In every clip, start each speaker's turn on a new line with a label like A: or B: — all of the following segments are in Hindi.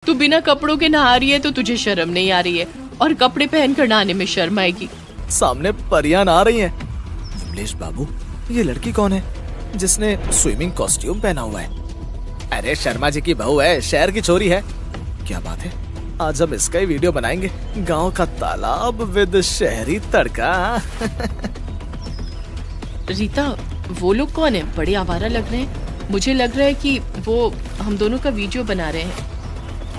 A: तू बिना कपड़ों के नहा रही है तो तुझे शर्म नहीं आ रही है, और कपड़े पहनकर नहाने में शर्म आएगी।
B: सामने परियां नहा रही हैं। विमलेश बाबू, ये लड़की कौन है जिसने स्विमिंग कॉस्ट्यूम पहना हुआ है? अरे शर्मा जी की बहू है, शहर की छोरी है। क्या बात है, आज हम इसका ही वीडियो बनाएंगे। गांव का तालाब विद शहरी तड़का।
A: रीता, वो लोग कौन है? बड़े आवारा लग रहे हैं। मुझे लग रहा है कि वो हम दोनों का वीडियो बना रहे हैं।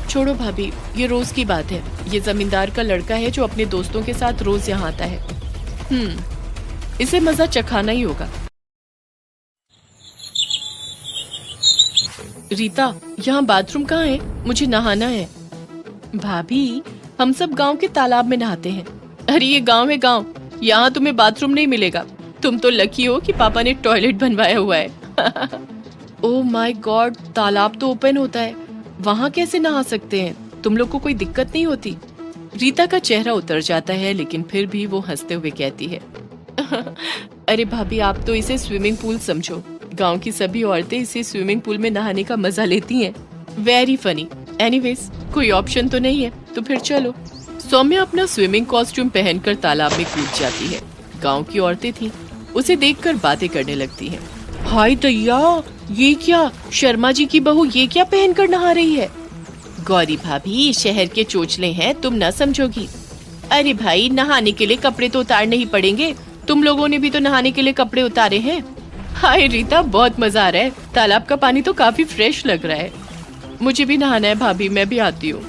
A: छोड़ो भाभी, ये रोज की बात है। ये जमींदार का लड़का है जो अपने दोस्तों के साथ रोज यहाँ आता है। इसे मजा चखाना ही होगा। रीता, यहाँ बाथरूम कहाँ है? मुझे नहाना है। भाभी, हम सब गांव के तालाब में नहाते हैं। अरे ये गांव है गांव, यहाँ तुम्हें बाथरूम नहीं मिलेगा। तुम तो लकी हो कि पापा ने टॉयलेट बनवाया हुआ है। ओह माय गॉड, तालाब तो ओपन होता है, वहाँ कैसे नहा सकते हैं? तुम लोग को कोई दिक्कत नहीं होती? रीता का चेहरा उतर जाता है, लेकिन फिर भी वो हंसते हुए कहती है, अरे भाभी, आप तो इसे स्विमिंग पूल समझो। गांव की सभी औरतें इसे स्विमिंग पूल में नहाने का मजा लेती हैं। Very funny. एनीवेज, कोई ऑप्शन तो नहीं है, तो फिर चलो। सौम्या अपना स्विमिंग कॉस्ट्यूम पहनकर तालाब में कूद जाती है। गांव की औरतें थीं, उसे देखकर बातें करने लगती हैं। हाय दैया, ये क्या? शर्मा जी की बहू ये क्या पहनकर नहा रही है? गौरी भाभी, शहर के चोचले हैं, तुम न समझोगी। अरे भाई, नहाने के लिए कपड़े तो उतारने ही पड़ेंगे। तुम लोगों ने भी तो नहाने के लिए कपड़े उतारे हैं। हाय रीता, बहुत मजा आ रहा है। तालाब का पानी तो काफी फ्रेश लग रहा है। मुझे भी नहाना है भाभी, मैं भी आती हूँ।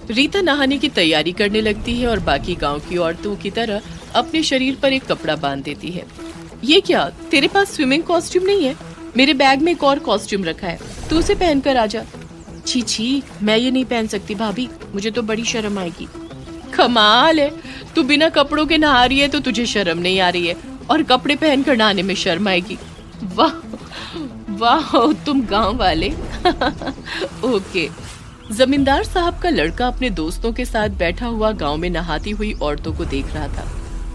A: रीता नहाने की तैयारी करने लगती है और बाकी गांव की औरतों की तरह अपने शरीर पर एक कपड़ा बांध देती है। ये क्या, तेरे पास स्विमिंग कॉस्ट्यूम नहीं है? मेरे बैग में एक और कॉस्ट्यूम रखा है, तू उसे पहनकर आजा। छी छी, मैं ये नहीं पहन सकती भाभी, मुझे तो बड़ी शर्म आएगी। कमाल है, तू बिना कपड़ों के नहा रही है तो तुझे शर्म नहीं आ रही है, और कपड़े पहनकर नहाने में शर्म आएगी। वाह वाह, तुम गांव वाले। ओके। जमींदार साहब का लड़का अपने दोस्तों के साथ बैठा हुआ गांव में नहाती हुई औरतों को देख रहा था।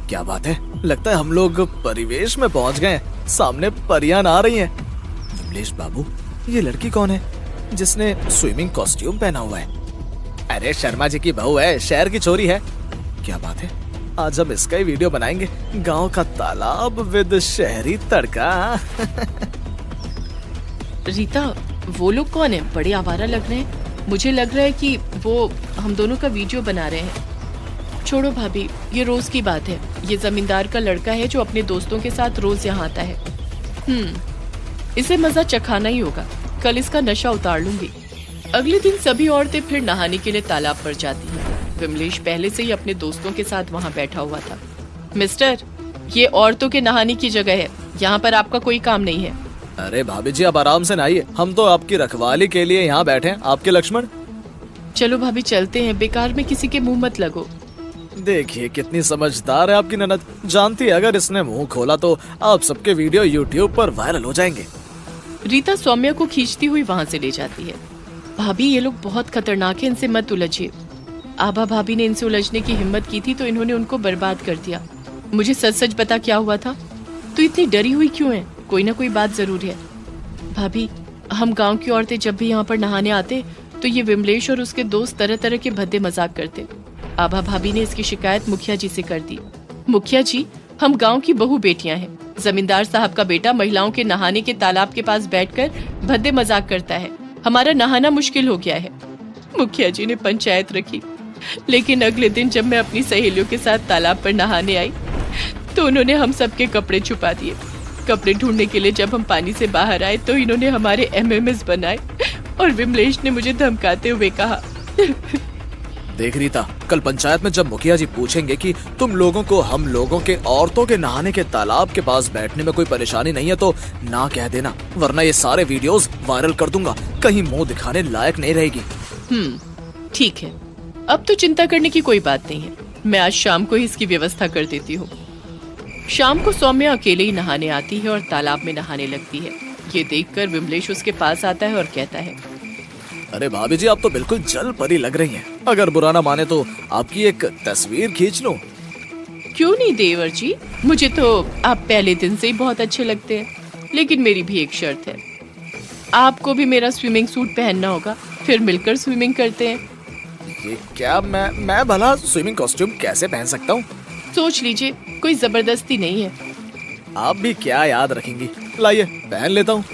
B: क्या बात है, लगता है हम लोग परिवेश में पहुंच गए। सामने परियां नहा रही हैं। विमलेश बाबू, ये लड़की कौन है जिसने स्विमिंग कॉस्ट्यूम पहना हुआ है? अरे शर्मा जी की बहू है, शहर की छोरी है। क्या बात है, आज हम इसका ही वीडियो बनाएंगे। गांव का तालाब विद शहरी तड़का।
A: रीता, वो लोग कौन है? बड़े आवारा लग रहे हैं। मुझे लग रहा है कि वो हम दोनों का वीडियो बना रहे हैं। छोड़ो भाभी, ये रोज की बात है। ये जमींदार का लड़का है जो अपने दोस्तों के साथ रोज यहाँ आता है। इसे मजा चखाना ही होगा। कल इसका नशा उतार लूंगी। अगले दिन सभी औरतें फिर नहाने के लिए तालाब पर जाती हैं। विमलेश पहले से ही अपने दोस्तों के साथ वहाँ बैठा हुआ था। मिस्टर, ये औरतों के नहाने की जगह है, यहाँ पर आपका कोई काम नहीं है।
B: अरे भाभी जी, आप आराम से नहाइए, हम तो आपकी रखवाली के लिए यहाँ बैठे हैं, आपके लक्ष्मण।
A: चलो भाभी, चलते हैं, बेकार में किसी के मुंह मत लगो।
B: देखिए कितनी समझदार है आपकी ननद। जानती है अगर इसने मुंह खोला तो आप सबके वीडियो यूट्यूब पर वायरल हो जाएंगे।
A: रीता सौम्या को खींचती हुई वहाँ से ले जाती है। भाभी, ये लोग बहुत खतरनाक हैं, इनसे मत उलझिए। आभा भाभी ने इनसे उलझने की हिम्मत की थी तो इन्होंने उनको बर्बाद कर दिया। मुझे सच सच बता, क्या हुआ था? तू इतनी डरी हुई क्यों है? कोई ना कोई बात जरूर है। भाभी, हम गांव की औरतें जब भी यहाँ पर नहाने आते तो ये विमलेश और उसके दोस्त तरह तरह के भद्दे मजाक करते। आभा भाभी ने इसकी शिकायत मुखिया जी से कर दी। मुखिया जी, हम गांव की बहू बेटियां हैं। जमींदार साहब का बेटा महिलाओं के नहाने के तालाब के पास बैठकर भद्दे मजाक करता है। हमारा नहाना मुश्किल हो गया है। मुखिया जी ने पंचायत रखी, लेकिन अगले दिन जब मैं अपनी सहेलियों के साथ तालाब पर नहाने आई तो उन्होंने हम सबके कपड़े छुपा दिए। कपड़े ढूंढने के लिए जब हम पानी से बाहर आए तो इन्होंने हमारे एमएमएस बनाए और विमलेश ने मुझे धमकाते हुए कहा।
B: देख रीता, कल पंचायत में जब मुखिया जी पूछेंगे कि तुम लोगों को हम लोगों के औरतों के नहाने के तालाब के पास बैठने में कोई परेशानी नहीं है तो ना कह देना, वरना ये सारे वीडियोस वायरल कर दूंगा। कहीं मुंह दिखाने लायक नहीं रहेगी।
A: ठीक है, अब तो चिंता करने की कोई बात नहीं है। मैं आज शाम को ही इसकी व्यवस्था कर देती हूँ। शाम को सौम्या अकेले ही नहाने आती है और तालाब में नहाने लगती है। ये देखकर विमलेश उसके पास आता है और कहता है,
B: अरे भाभी जी, आप तो बिल्कुल जल परी लग रही हैं। अगर बुरा ना माने तो आपकी एक तस्वीर खींच लूं।
A: क्यों नहीं देवर जी, मुझे तो आप पहले दिन से ही बहुत अच्छे लगते हैं, लेकिन मेरी भी एक शर्त है। आपको भी मेरा स्विमिंग सूट पहनना होगा फिर मिलकर स्विमिंग करते हैं।
B: ये क्या, मैं भला स्विमिंग कॉस्ट्यूम कैसे पहन सकता हूँ?
A: सोच लीजिए, कोई जबरदस्ती नहीं है।
B: आप भी क्या याद रखेंगी, लाइए पहन लेता हूँ।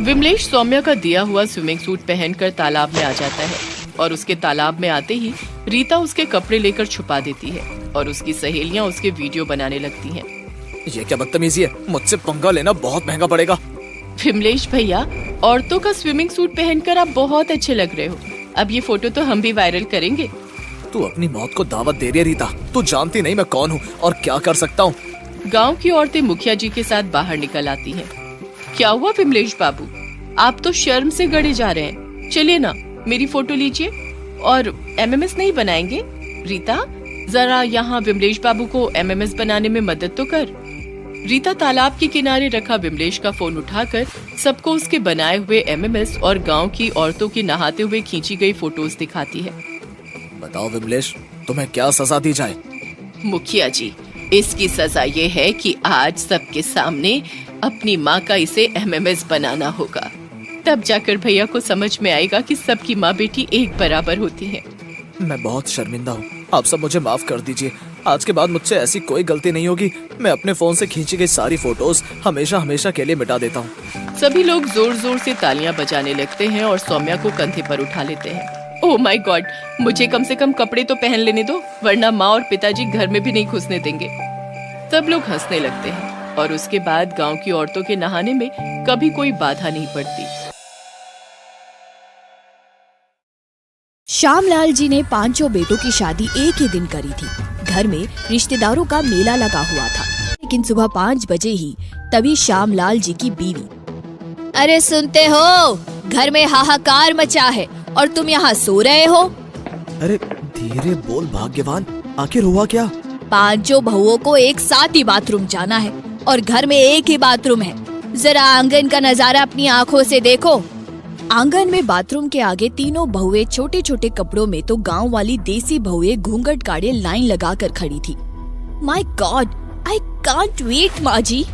A: विमलेश सौम्या का दिया हुआ स्विमिंग सूट पहनकर तालाब में आ जाता है और उसके तालाब में आते ही रीता उसके कपड़े लेकर छुपा देती है और उसकी सहेलियां उसके वीडियो बनाने लगती हैं।
B: ये क्या बदतमीजी है, मुझसे पंगा लेना बहुत महंगा पड़ेगा।
A: विमलेश भैया, औरतों का स्विमिंग सूट पहनकर आप बहुत अच्छे लग रहे हो। अब ये फोटो तो हम भी वायरल करेंगे।
B: तू अपनी मौत को दावत दे रही है रीता। तू जानती नहीं मैं कौन हूँ और क्या कर सकता हूँ।
A: गांव की औरतें मुखिया जी के साथ बाहर निकल आती हैं। क्या हुआ विमलेश बाबू, आप तो शर्म से गड़े जा रहे हैं। चलिए ना, मेरी फोटो लीजिए और एमएमएस नहीं बनाएंगे। रीता, जरा यहाँ विमलेश बाबू को एमएमएस बनाने में मदद तो कर। रीता तालाब के किनारे रखा विमलेश का फोन उठाकर सबको उसके बनाए हुए एमएमएस और गांव की औरतों की नहाते हुए खींची गई फोटोज दिखाती है।
B: बताओ विमलेश, तुम्हें क्या सजा दी जाए?
A: मुखिया जी, इसकी सजा ये है कि आज सबके सामने अपनी माँ का इसे एमएमएस बनाना होगा। तब जाकर भैया को समझ में आएगा कि सबकी माँ बेटी एक बराबर होती है।
B: मैं बहुत शर्मिंदा हूँ, आप सब मुझे माफ कर दीजिए। आज के बाद मुझसे ऐसी कोई गलती नहीं होगी। मैं अपने फोन से खींची गई सारी फोटोज हमेशा हमेशा के लिए मिटा देता हूँ।
A: सभी लोग जोर जोर से तालियां बजाने लगते हैं और सौम्या को कंधे पर उठा लेते हैं। ओह माय गॉड, मुझे कम से कम कपड़े तो पहन लेने दो, वरना माँ और पिताजी घर में भी नहीं घुसने देंगे। सब लोग हंसने लगते हैं और उसके बाद गांव की औरतों के नहाने में कभी कोई बाधा नहीं पड़ती।
C: श्यामलाल जी ने पांचों बेटों की शादी एक ही दिन करी थी। घर में रिश्तेदारों का मेला लगा हुआ था, लेकिन सुबह 5 बजे ही तभी श्यामलाल जी की बीवी, अरे सुनते हो, घर में हाहाकार मचा है और तुम यहाँ सो रहे हो।
B: अरे धीरे बोल भाग्यवान, आखिर हुआ क्या?
C: पांचों बहुओं को एक साथ ही बाथरूम जाना है और घर में एक ही बाथरूम है। जरा आंगन का नजारा अपनी आँखों से देखो। आंगन में बाथरूम के आगे तीनों बहुएं छोटे छोटे कपड़ों में तो गांव वाली देसी बहुएं घूंघट काढ़े लाइन लगाकर खड़ी थी। My God, I can't wait माँ जी।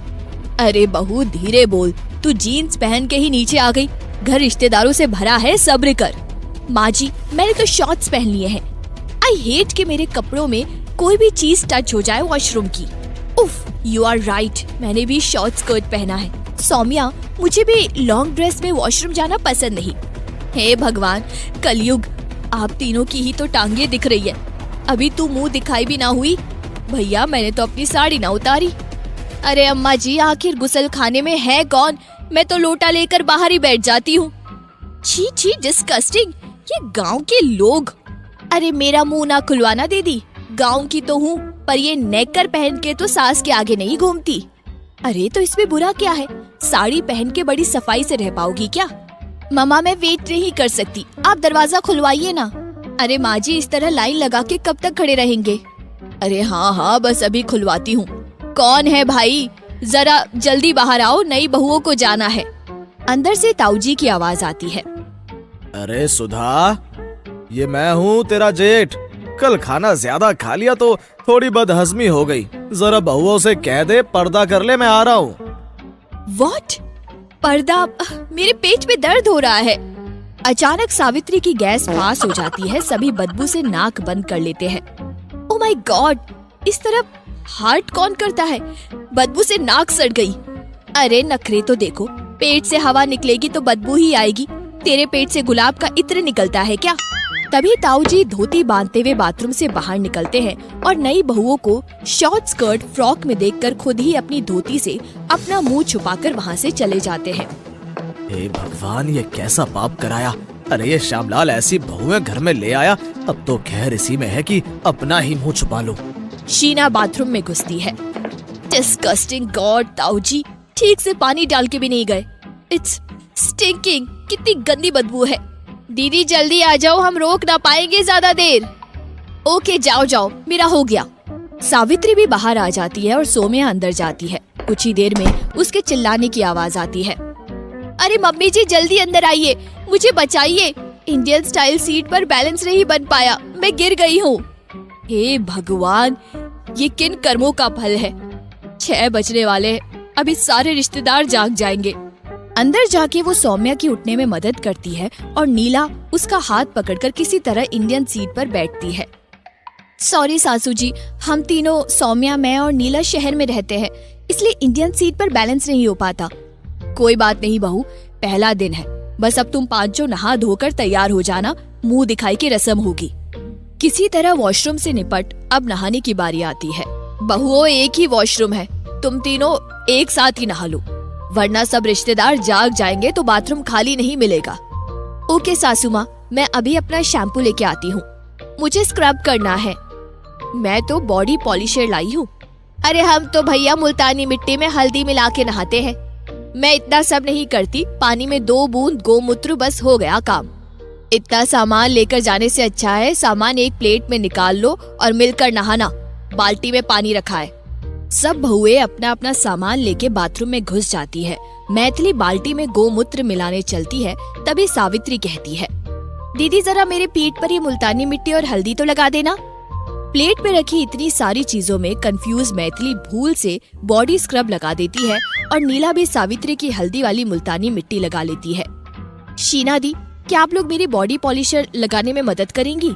C: अरे बहू धीरे बोल, तू जीन्स पहन के ही नीचे आ गई। घर रिश्तेदारों से भरा है, सब्र कर। माँ जी, मैंने तो शॉर्ट्स पहन लिए हैं। आई हेट कि मेरे कपड़ों में कोई भी चीज टच हो जाए वॉशरूम की। उफ, यू आर राइट, मैंने भी शॉर्ट स्कर्ट पहना है। सौम्या, मुझे भी लॉन्ग ड्रेस में वॉशरूम जाना पसंद नहीं। हे भगवान, कलयुग, आप तीनों की ही तो टांगे दिख रही है, अभी तू मुंह दिखाई भी ना हुई। भैया, मैंने तो अपनी साड़ी ना उतारी। अरे अम्मा जी, आखिर गुसल खाने में है कौन? मैं तो लोटा लेकर बाहर ही बैठ जाती हूँ। छी छी, डिस्कस्टिंग, ये गांव के लोग। अरे मेरा मुंह ना खुलवाना दीदी, गांव की तो हूँ, पर ये नेकर पहन के तो सास के आगे नहीं घूमती। अरे तो इसमें बुरा क्या है? साड़ी पहन के बड़ी सफाई से रह पाओगी क्या? मम्मा, मैं वेट नहीं कर सकती, आप दरवाजा खुलवाइए ना। अरे माँ जी, इस तरह लाइन लगा के कब तक खड़े रहेंगे? अरे हाँ हाँ, बस अभी खुलवाती हूँ। कौन है भाई? जरा जल्दी बाहर आओ, नई बहुओं को जाना है। अंदर से ताऊजी की आवाज आती है।
B: अरे सुधा, ये मैं हूँ तेरा जेठ। कल खाना ज्यादा खा लिया तो थोड़ी बदहजमी हो गई। जरा बहुओं से कह दे पर्दा कर ले, मैं आ रहा हूँ।
C: What? पर्दा? मेरे पेट में दर्द हो रहा है। अचानक सावित्री की गैस पास हो जाती है, सभी बदबू से नाक बंद कर लेते हैं। ओह माय गॉड, इस तरफ हार्ट कौन करता है? बदबू से नाक सड़ गई। अरे नखरे तो देखो, पेट से हवा निकलेगी तो बदबू ही आएगी। तेरे पेट से गुलाब का इत्र निकलता है क्या? तभी ताऊजी धोती बांधते हुए बाथरूम से बाहर निकलते हैं और नई बहुओं को शॉर्ट स्कर्ट फ्रॉक में देखकर खुद ही अपनी धोती से अपना मुंह छुपाकर वहां से चले जाते हैं।
B: हे भगवान, ये कैसा पाप कराया। अरे ये श्यामलाल ऐसी बहुएं घर में ले आया, अब तो खैर इसी में है कि अपना ही मुंह छुपा लूं।
C: शीना बाथरूम में घुसती है। डिस्गस्टिंग गॉड, ताऊजी ठीक से पानी डाल के भी नहीं गए। इट्स स्टिंकिंग, कितनी गंदी बदबू है। दीदी जल्दी आ जाओ, हम रोक ना पाएंगे ज्यादा देर। ओके जाओ जाओ, मेरा हो गया। सावित्री भी बाहर आ जाती है और सोम्या अंदर जाती है। कुछ ही देर में उसके चिल्लाने की आवाज आती है। अरे मम्मी जी जल्दी अंदर आइए, मुझे बचाइए। इंडियन स्टाइल सीट पर बैलेंस नहीं बन पाया, मैं गिर गई हूँ। हे भगवान, ये किन कर्मों का फल है। 6 बजने वाले हैं, अभी सारे रिश्तेदार जाग जाएंगे। अंदर जाके वो सौम्या की उठने में मदद करती है और नीला उसका हाथ पकड़कर किसी तरह इंडियन सीट पर बैठती है। सॉरी सासू जी, हम तीनों सौम्या, मैं और नीला शहर में रहते हैं, इसलिए इंडियन सीट पर बैलेंस नहीं हो पाता। कोई बात नहीं बहू, पहला दिन है, बस अब तुम पांचों नहा धोकर तैयार हो जाना, मुंह दिखाई की रस्म होगी। किसी तरह वॉशरूम से निपट अब नहाने की बारी आती है। बहुओं, एक ही वॉशरूम है, तुम तीनों एक साथ ही नहा लो, वरना सब रिश्तेदार जाग जाएंगे तो बाथरूम खाली नहीं मिलेगा। ओके सासू माँ, मैं अभी अपना शैम्पू लेके आती हूँ, मुझे स्क्रब करना है। मैं तो बॉडी पॉलिशर लाई हूँ। अरे हम तो भैया मुल्तानी मिट्टी में हल्दी मिला के नहाते हैं। मैं इतना सब नहीं करती, पानी में 2 बूंद गोमूत्र बस हो गया काम। इतना सामान लेकर जाने से अच्छा है सामान एक प्लेट में निकाल लो और मिलकर नहाना, बाल्टी में पानी रखा है। सब बहुएं अपना अपना सामान लेके बाथरूम में घुस जाती है। मैथिली बाल्टी में गोमूत्र मिलाने चलती है, तभी सावित्री कहती है, दीदी जरा मेरे पीठ पर ये मुल्तानी मिट्टी और हल्दी तो लगा देना। प्लेट में रखी इतनी सारी चीजों में कंफ्यूज मैथिली भूल से बॉडी स्क्रब लगा देती है और नीला भी सावित्री की हल्दी वाली मुल्तानी मिट्टी लगा लेती है। शीना दी, क्या आप लोग मेरी बॉडी पॉलिशर लगाने में मदद करेंगी?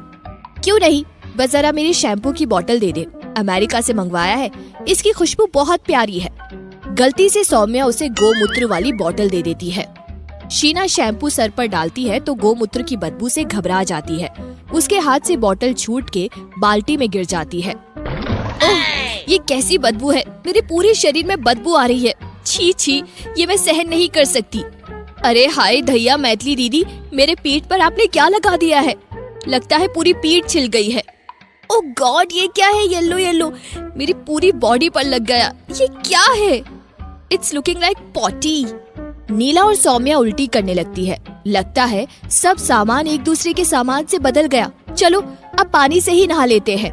C: क्यों नहीं, बस जरा मेरी शैम्पू की बोतल दे दे, अमेरिका से मंगवाया है, इसकी खुशबू बहुत प्यारी है। गलती से सौम्या उसे गोमूत्र वाली बोतल दे देती है। शीना शैम्पू सर पर डालती है तो गोमूत्र की बदबू से घबरा जाती है। उसके हाथ से बोतल छूट के बाल्टी में गिर जाती है। ओह, ये कैसी बदबू है, मेरे पूरे शरीर में बदबू आ रही है, छी छी, ये मैं सहन नहीं कर सकती। अरे हाय धैया मैथिली दीदी, मेरे पीठ पर आपने क्या लगा दिया है? लगता है पूरी पीठ छिल गई है। ओह गॉड, ये क्या है, येलो येलो, मेरी पूरी बॉडी पर लग गया, ये क्या है? It's looking like potty. Neela और सौम्या उल्टी करने लगती है। लगता है सब सामान एक दूसरे के सामान से बदल गया। चलो अब पानी से ही नहा लेते हैं।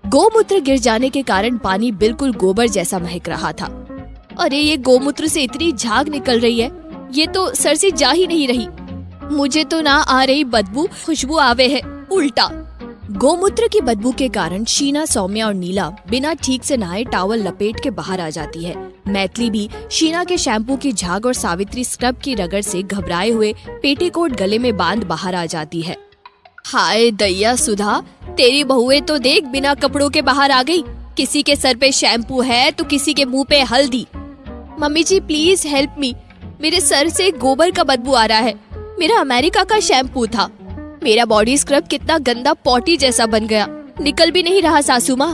C: गोमूत्र गिर जाने के कारण पानी बिल्कुल गोबर जैसा महक रहा था। अरे ये गोमूत्र से इतनी झाग निकल रही है, ये तो सर से जा ही नहीं रही। मुझे तो ना आ रही बदबू, खुशबू आवे है उल्टा। गोमूत्र की बदबू के कारण शीना, सौम्या और नीला बिना ठीक से नहाए टॉवल लपेट के बाहर आ जाती है। मैथिली भी शीना के शैम्पू की झाग और सावित्री स्क्रब की रगड़ से घबराए हुए पेटीकोट गले में बांध बाहर आ जाती है। हाय दैया सुधा, तेरी बहुएं तो देख बिना कपड़ों के बाहर आ गई। किसी के सर पे शैम्पू है तो किसी के मुंह पे हल्दी। Mummy ji please help me, मेरे सर से गोबर का बदबू आ रहा है। मेरा अमेरिका का शैम्पू था। मेरा बॉडी स्क्रब कितना गंदा पॉटी जैसा बन गया, निकल भी नहीं रहा सासू माँ।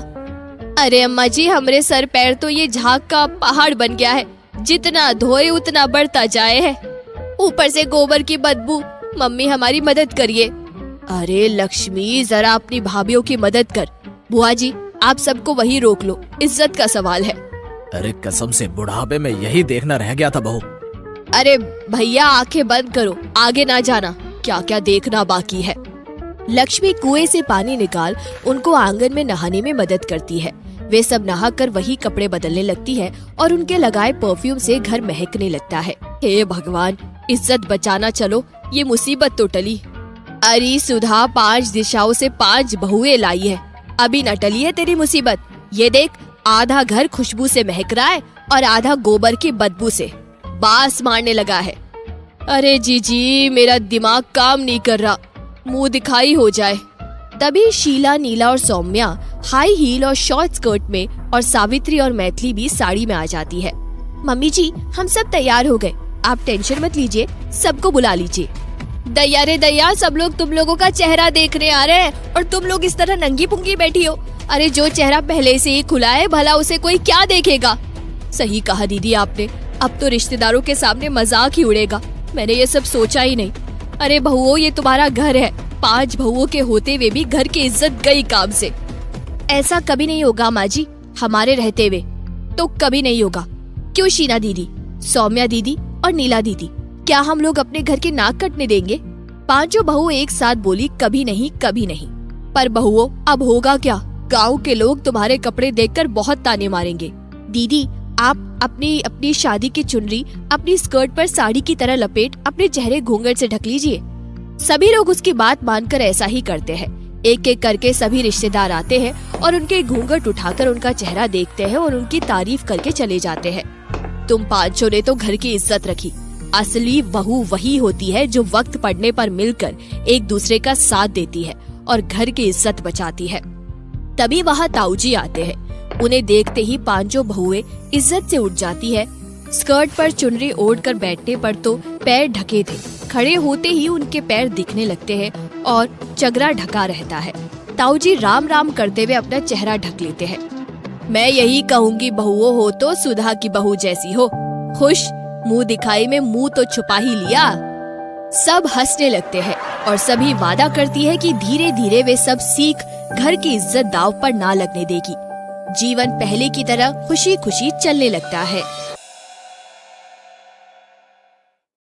C: अरे अम्मा जी, हमरे सर पैर तो ये झाग का पहाड़ बन गया है, जितना धोए उतना बढ़ता जाए है, ऊपर से गोबर की बदबू। मम्मी हमारी मदद करिए। अरे लक्ष्मी, जरा अपनी भाभीयों की मदद कर। बुआ जी आप सबको वही रोक लो, इज्जत का सवाल है।
B: अरे कसम से बुढ़ापे में यही देखना रह गया था बहू।
C: अरे भैया आंखें बंद करो, आगे ना जाना, क्या क्या देखना बाकी है। लक्ष्मी कुएं से पानी निकाल उनको आंगन में नहाने में मदद करती है। वे सब नहाकर वही कपड़े बदलने लगती है और उनके लगाए परफ्यूम से घर महकने लगता है। हे भगवान, इज्जत बचाना, चलो ये मुसीबत तो टली। अरे सुधा, 5 दिशाओं से 5 बहुएं लाई है, अभी न टली है तेरी मुसीबत। ये देख, आधा घर खुशबू से महक रहा है और आधा गोबर की बदबू से बास मारने लगा है। अरे जीजी, मेरा दिमाग काम नहीं कर रहा, मुंह दिखाई हो जाए। तभी शीला, नीला और सौम्या हाई हील और शॉर्ट स्कर्ट में और सावित्री और मैथिली भी साड़ी में आ जाती है। मम्मी जी हम सब तैयार हो गए, आप टेंशन मत लीजिए, सबको बुला लीजिए। दया रे दया, सब लोग तुम लोगों का चेहरा देखने आ रहे हैं और तुम लोग इस तरह नंगी पुंगी बैठी हो। अरे जो चेहरा पहले से ही खुला है, भला उसे कोई क्या देखेगा। सही कहा दीदी आपने, अब तो रिश्तेदारों के सामने मजाक ही उड़ेगा। मैंने ये सब सोचा ही नहीं। अरे बहुओं, ये तुम्हारा घर है, 5 बहुओं के होते हुए भी घर की इज्जत गई काम से। ऐसा कभी नहीं होगा माँ जी, हमारे रहते हुए तो कभी नहीं होगा। क्यों शीना दीदी, सौम्या दीदी और नीला दीदी, क्या हम लोग अपने घर के नाक कटने देंगे? 5 बहु एक साथ बोली, कभी नहीं कभी नहीं। पर बहुओं, अब होगा क्या? गाँव के लोग तुम्हारे कपड़े देखकर बहुत ताने मारेंगे। दीदी आप अपनी शादी की चुनरी अपनी स्कर्ट पर साड़ी की तरह लपेट अपने चेहरे घूंघट से ढक लीजिए। सभी लोग उसकी बात मानकर ऐसा ही करते हैं। एक एक करके सभी रिश्तेदार आते हैं और उनके घूंघट उठाकर उनका चेहरा देखते हैं और उनकी तारीफ करके चले जाते हैं। तुम 5 ने तो घर की इज्जत रखी, असली बहू वही होती है जो वक्त पड़ने पर मिलकर एक दूसरे का साथ देती है और घर की इज्जत बचाती है। तभी वहाँ ताऊजी आते हैं। उन्हें देखते ही पांचों बहुएं इज्जत से उठ जाती है। स्कर्ट पर चुनरी ओढ़कर बैठने पर तो पैर ढके थे, खड़े होते ही उनके पैर दिखने लगते हैं और चगरा ढका रहता है। ताऊजी राम राम करते हुए अपना चेहरा ढक लेते हैं। मैं यही कहूँगी, बहुओं हो तो सुधा की बहू जैसी हो। खुश, मुंह दिखाई में मुंह तो छुपा ही लिया। सब हंसने लगते हैं और सभी वादा करती है कि धीरे धीरे वे सब सीख घर की इज्जत दांव पर ना लगने देगी। जीवन पहले की तरह खुशी खुशी चलने लगता है।